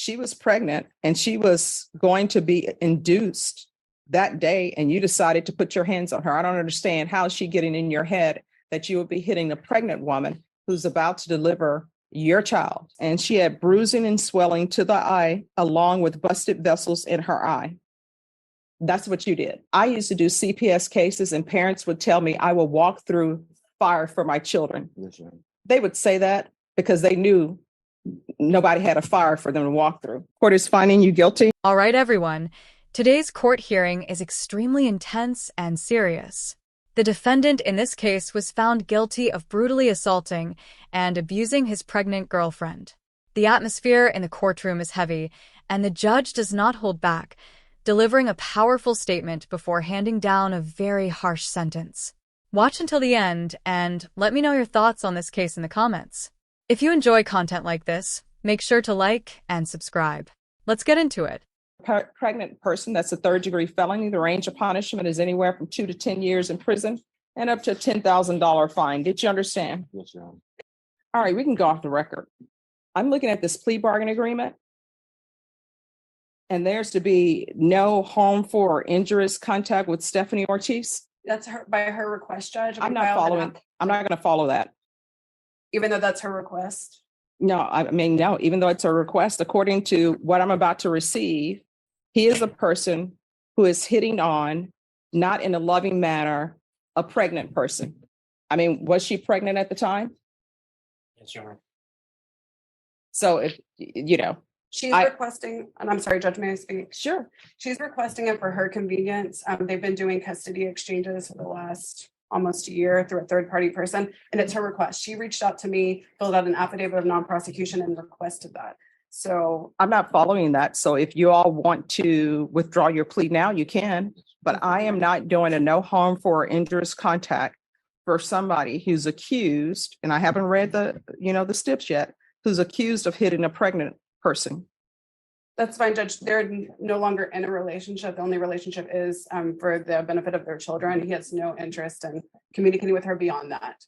she was pregnant and she was going to be induced that day, and you decided to put your hands on her. I don't understand how is she getting in your head that you would be hitting a pregnant woman who's about to deliver your child. And she had bruising and swelling to the eye, along with busted vessels in her eye. That's what you did. I used to do CPS cases, and parents would tell me I will walk through fire for my children. Yes, ma'am. They would say that because they knew nobody had a fire for them to walk through. Court is finding you guilty. All right, everyone. Today's court hearing is extremely intense and serious. The defendant in this case was found guilty of brutally assaulting and abusing his pregnant girlfriend. The atmosphere in the courtroom is heavy, and the judge does not hold back, delivering a powerful statement before handing down a very harsh sentence. Watch until the end and let me know your thoughts on this case in the comments. If you enjoy content like this, make sure to like and subscribe. Let's get into it. Pregnant person, that's a third-degree felony. The range of punishment is anywhere from 2 to 10 years in prison and up to a $10,000 fine. Did you understand? Yes, ma'am. All right, we can go off the record. I'm looking at this plea bargain agreement, and there's to be no harmful or injurious contact with Stephanie Ortiz. That's her by her request, Judge. I'm not following. I'm not going to follow that. Even though that's her request. No, I mean, no, even though it's a request, according to what I'm about to receive, he is a person who is hitting on, not in a loving manner, a pregnant person. I mean, was she pregnant at the time? Yes, ma'am. So if, you know. She's requesting, and I'm sorry, Judge, may I speak? Sure. She's requesting it for her convenience. They've been doing custody exchanges for the last almost a year through a third-party person, and it's her request. She reached out to me, filled out an affidavit of non-prosecution, and requested that. So I'm not following that. So if you all want to withdraw your plea now, you can, but I am not doing a no harmful or injurious contact for somebody who's accused, and I haven't read the steps yet, who's accused of hitting a pregnant person. That's fine, Judge. They're no longer in a relationship. The only relationship is for the benefit of their children. He has no interest in communicating with her beyond that.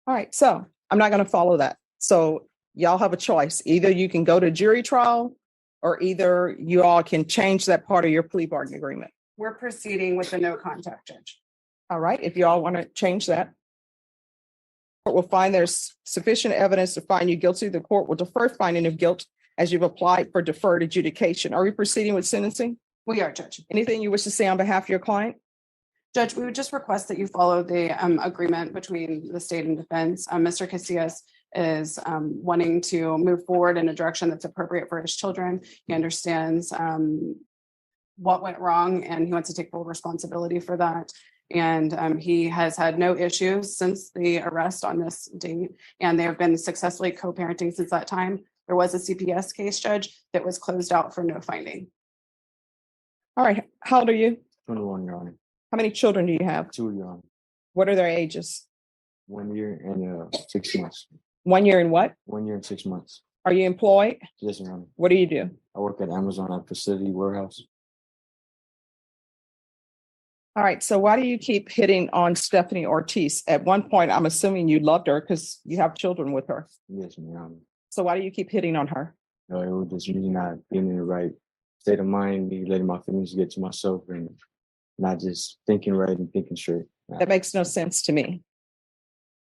All right. So I'm not going to follow that. So y'all have a choice. Either you can go to jury trial, or either you all can change that part of your plea bargain agreement. We're proceeding with the no contact, Judge. All right. If you all want to change that, the court will find there's sufficient evidence to find you guilty. The court will defer finding of guilt as you've applied for deferred adjudication. Are we proceeding with sentencing? We are, Judge. Anything you wish to say on behalf of your client? Judge, we would just request that you follow the agreement between the state and defense. Mr. Casillas is wanting to move forward in a direction that's appropriate for his children. He understands what went wrong, and he wants to take full responsibility for that. And he has had no issues since the arrest on this date, and they have been successfully co-parenting since that time. There was a CPS case, Judge, that was closed out for no finding. All right. How old are you? 21, Your Honor. How many children do you have? 2, Your Honor. What are their ages? 1 year and 6 months. 1 year and what? 1 year and 6 months. Are you employed? Yes, Your Honor. What do you do? I work at Amazon at Facility Warehouse. All right. So why do you keep hitting on Stephanie Ortiz? At one point, I'm assuming you loved her because you have children with her. Yes, Your Honor. So why do you keep hitting on her? It was just me not being in the right state of mind, me letting my feelings get to myself and not just thinking right and thinking straight. That makes no sense to me.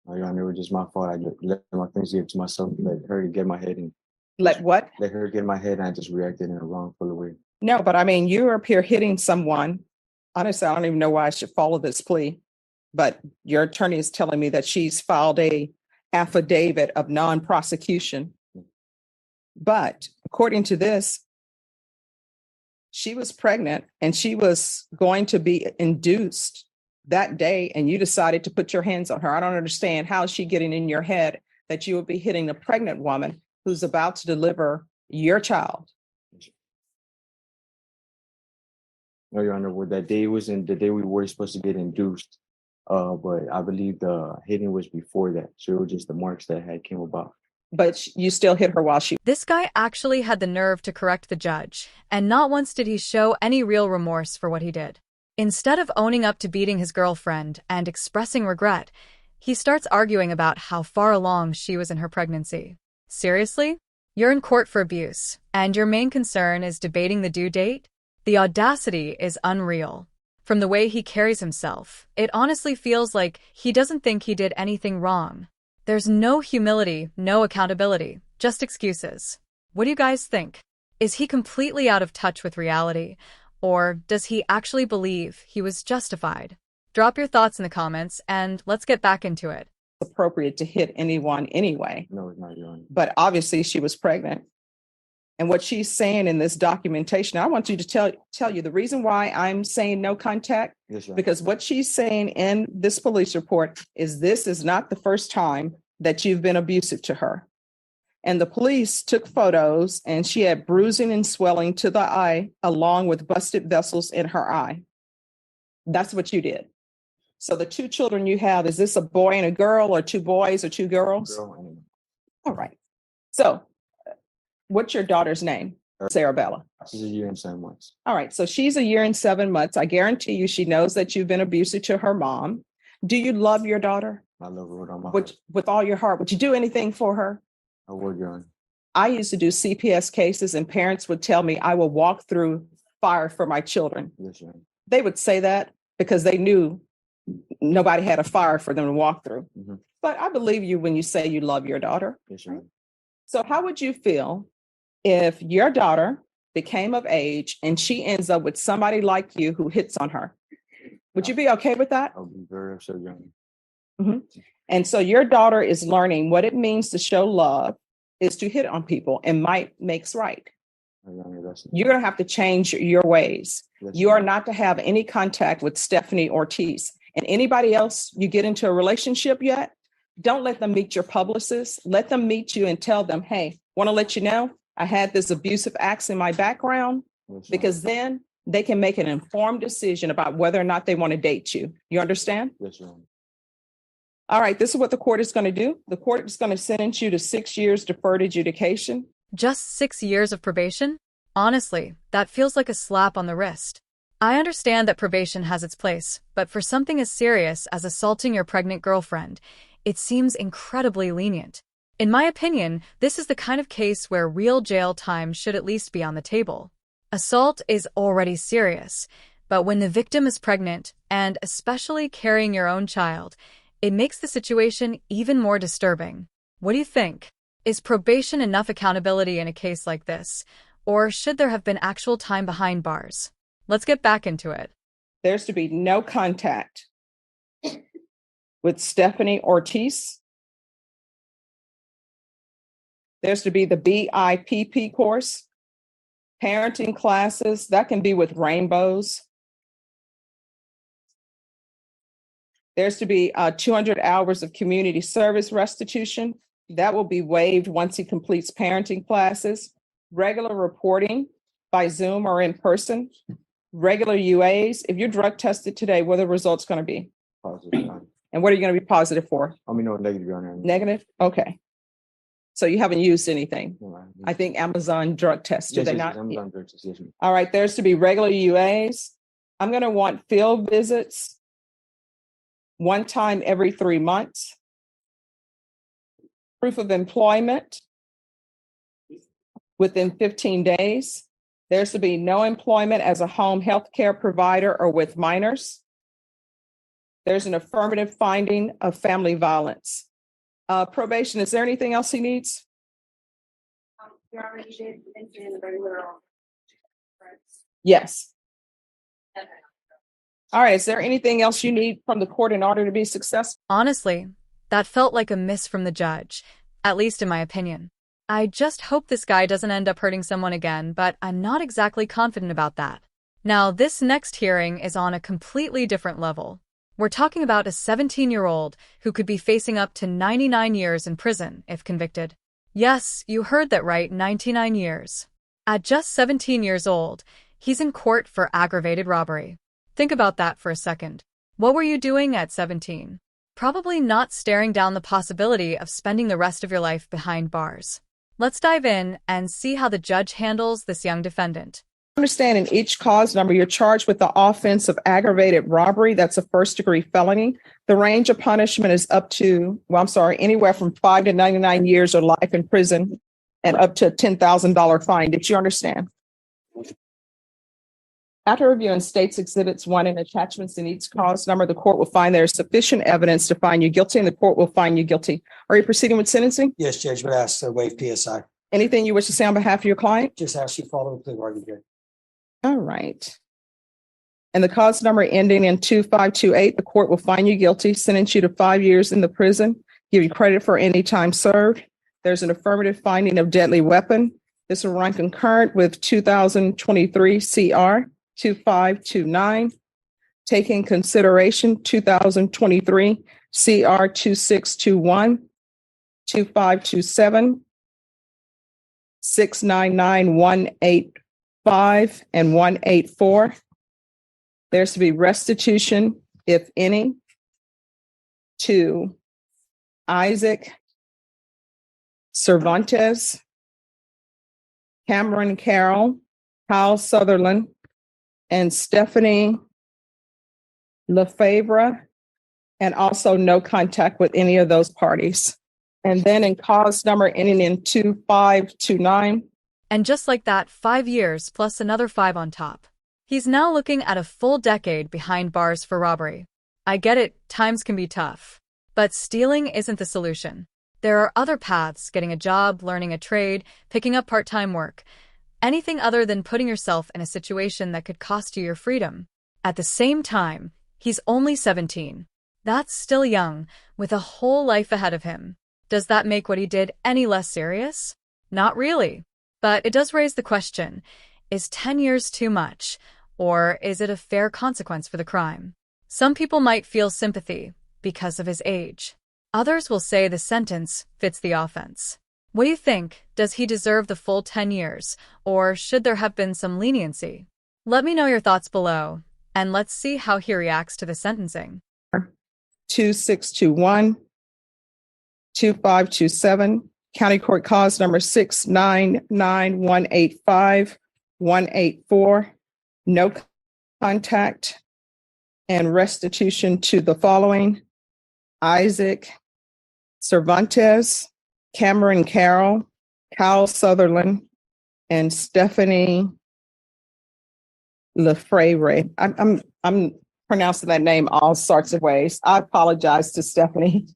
Your Honor, it was just my fault. I let my feelings get to myself, let her get in my head. And Let what? Let her get in my head, and I just reacted in a wrongful way. No, but I mean, you're up here hitting someone. Honestly, I don't even know why I should follow this plea, but your attorney is telling me that she's filed a affidavit of non-prosecution. But according to this, she was pregnant and she was going to be induced that day, and you decided to put your hands on her. I don't understand how is she getting in your head that you would be hitting a pregnant woman who's about to deliver your child. No, Your Honor, what that day was in the day we were supposed to get induced. But I believe the hitting was before that. So it was just the marks that had came about. But you still hit her while she... This guy actually had the nerve to correct the judge, and not once did he show any real remorse for what he did. Instead of owning up to beating his girlfriend and expressing regret, he starts arguing about how far along she was in her pregnancy. Seriously? You're in court for abuse, and your main concern is debating the due date? The audacity is unreal. From the way he carries himself, it honestly feels like he doesn't think he did anything wrong. There's no humility, no accountability, just excuses. What do you guys think? Is he completely out of touch with reality, or does he actually believe he was justified? Drop your thoughts in the comments, and let's get back into it. Appropriate to hit anyone anyway, No, it's not, Your Honor. but obviously she was pregnant. And what she's saying in this documentation, I want you to tell you the reason why I'm saying no contact, Yes, Your Honor. because what she's saying in this police report is this is not the first time that you've been abusive to her. And the police took photos and she had bruising and swelling to the eye, along with busted vessels in her eye. That's what you did. So the two children you have, is this a boy and a girl, or two boys or two girls? Girl and All right. So what's your daughter's name? Sarabella. she's a year and 7 months. All right. So she's a year and 7 months. I guarantee you she knows that you've been abusive to her mom. Do you love your daughter I love her with all my heart. with all your heart? Would you do anything for her? I would, Your Honor. I used to do CPS cases and parents would tell me I will walk through fire for my children. Yes, Your Honor. They would say that because they knew nobody had a fire for them to walk through. Mhm. But I believe you when you say you love your daughter. Yes, Your Honor. So how would you feel if your daughter became of age and she ends up with somebody like you who hits on her? Would you be okay with that? I'll be very upset, Your Honor. And so your daughter is learning what it means to show love is to hit on people, and might makes right. Your Honor, that's You're going to have to change your ways. yes, You Your are Honor. not to have any contact with Stephanie Ortiz. And anybody else you get into a relationship yet, don't let them meet your publicist. Let them meet you and tell them, hey, want to let you know I had this abusive acts in my background, Yes, Your Honor. because then they can make an informed decision about whether or not they want to date you. You understand? Yes, Your Honor. All right, this is what the court is going to do. The court is going to sentence you to 6 years deferred adjudication. Just 6 years of probation? Honestly, that feels like a slap on the wrist. I understand that probation has its place, but for something as serious as assaulting your pregnant girlfriend, it seems incredibly lenient. In my opinion, this is the kind of case where real jail time should at least be on the table. Assault is already serious, but when the victim is pregnant, and especially carrying your own child, it makes the situation even more disturbing. What do you think? Is probation enough accountability in a case like this, or should there have been actual time behind bars? Let's get back into it. There's to be no contact with Stephanie Ortiz. There's to be the BIPP course, parenting classes, that can be with rainbows. There's to be 200 hours of community service restitution. That will be waived once he completes parenting classes. Regular reporting by Zoom or in person. Regular UAs. If you're drug tested today, what are the results going to be? Positive, Your Honor. And what are you going to be positive for? I mean, no, negative, Your Honor. Negative? Okay. So you haven't used anything. No, I- I think Amazon drug tests, do Yes, they yes, not? I'm done, Judge. Yes, ma'am. All right, there's to be regular UAs. I'm going to want field visits one time every 3 months. Proof of employment within 15 days. There's to be no employment as a home health care provider or with minors. There's an affirmative finding of family violence. Probation, is there anything else he needs? You already did mention the regular. Yes. All right, is there anything else you need from the court in order to be successful? Honestly, that felt like a miss from the judge, at least in my opinion. I just hope this guy doesn't end up hurting someone again, but I'm not exactly confident about that. Now, this next hearing is on a completely different level. We're talking about a 17-year-old who could be facing up to 99 years in prison if convicted. Yes, you heard that right, 99 years. At just 17 years old, he's in court for aggravated robbery. Think about that for a second. What were you doing at 17? Probably not staring down the possibility of spending the rest of your life behind bars. Let's dive in and see how the judge handles this young defendant. Understand in each cause number, you're charged with the offense of aggravated robbery. That's a first-degree felony. The range of punishment is anywhere from 5 to 99 years or life in prison. and up to a $10,000 fine. Did you understand? After reviewing states exhibits 1 and attachments in each cause number, the court will find there is sufficient evidence to find you guilty, and the court will find you guilty. Are you proceeding with sentencing? Yes, Judge, but ask to waive PSI. Anything you wish to say on behalf of your client? Just ask you follow the plea bargain here. All right. And the cause number ending in 2528, the court will find you guilty, sentence you to 5 years in the prison, give you credit for any time served. There's an affirmative finding of deadly weapon. This will run concurrent with 2023 CR 2529. Taking consideration 2023 CR 2621, 2527, 699185, and 184. There's to be restitution, if any, to Isaac Cervantes, Cameron Carroll, Kyle Sutherland, and Stephanie Lefevre, and also no contact with any of those parties. And then in cause number ending in 2529. And just like that, 5 years plus another 5 on top. He's now looking at a full decade behind bars for robbery. I get it, times can be tough. But stealing isn't the solution. There are other paths: getting a job, learning a trade, picking up part-time work. Anything other than putting yourself in a situation that could cost you your freedom. At the same time, he's only 17. That's still young, with a whole life ahead of him. Does that make what he did any less serious? Not really. But it does raise the question, is 10 years too much? Or is it a fair consequence for the crime? Some people might feel sympathy because of his age. Others will say the sentence fits the offense. What do you think? Does he deserve the full 10 years, or should there have been some leniency? Let me know your thoughts below, and let's see how he reacts to the sentencing. 2621, 2527, County Court cause number 699185, 184, no contact, and restitution to the following: Isaac Cervantes, Cameron Carroll, Kyle Sutherland, and Stephanie Lefevre. I'm pronouncing that name all sorts of ways. I apologize to Stephanie.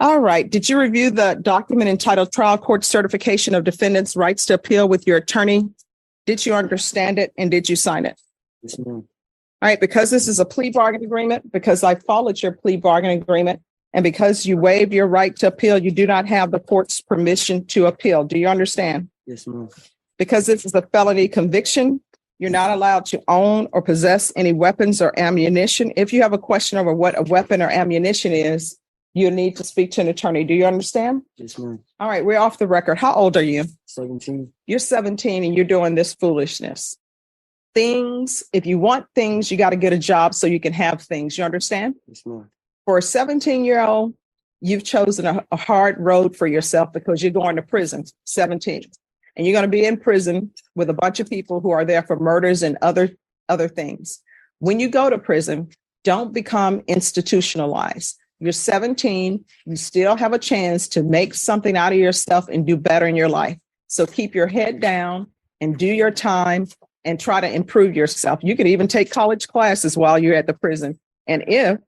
All right. Did you review the document entitled Trial Court Certification of Defendant's Rights to Appeal with your attorney? Did you understand it, and did you sign it? Yes, ma'am. All right. Because this is a plea bargain agreement, because I followed your plea bargain agreement, and because you waived your right to appeal, you do not have the court's permission to appeal. Do you understand? Yes, ma'am. Because this is a felony conviction, you're not allowed to own or possess any weapons or ammunition. If you have a question over what a weapon or ammunition is, you need to speak to an attorney. Do you understand? Yes, ma'am. All right, we're off the record. How old are you? 17. You're 17 and you're doing this foolishness. Things, if you want things, you got to get a job so you can have things. You understand? Yes, ma'am. For a 17-year-old, you've chosen a hard road for yourself because you're going to prison, 17. And you're going to be in prison with a bunch of people who are there for murders and other things. When you go to prison, don't become institutionalized. You're 17, you still have a chance to make something out of yourself and do better in your life. So keep your head down and do your time and try to improve yourself. You can even take college classes while you're at the prison. And if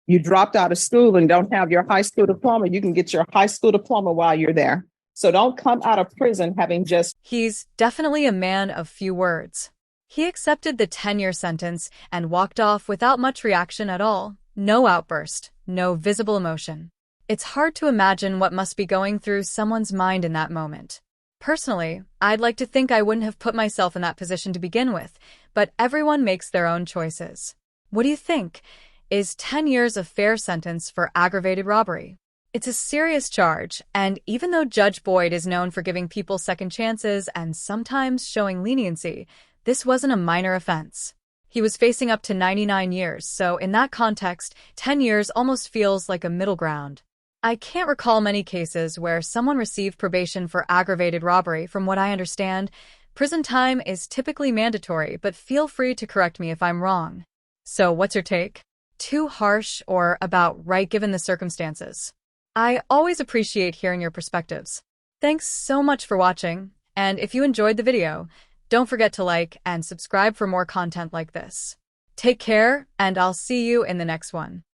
you dropped out of school and don't have your high school diploma, you can get your high school diploma while you're there. So don't come out of prison having just... He's definitely a man of few words. He accepted the 10-year sentence and walked off without much reaction at all. No outburst, no visible emotion. It's hard to imagine what must be going through someone's mind in that moment. Personally, I'd like to think I wouldn't have put myself in that position to begin with, but everyone makes their own choices. What do you think? Is 10 years a fair sentence for aggravated robbery? It's a serious charge, and even though Judge Boyd is known for giving people second chances and sometimes showing leniency, this wasn't a minor offense. He was facing up to 99 years, so in that context, 10 years almost feels like a middle ground. I can't recall many cases where someone received probation for aggravated robbery. From what I understand, prison time is typically mandatory, but feel free to correct me if I'm wrong. So what's your take? Too harsh or about right given the circumstances? I always appreciate hearing your perspectives. Thanks so much for watching, and if you enjoyed the video, don't forget to like and subscribe for more content like this. Take care, and I'll see you in the next one.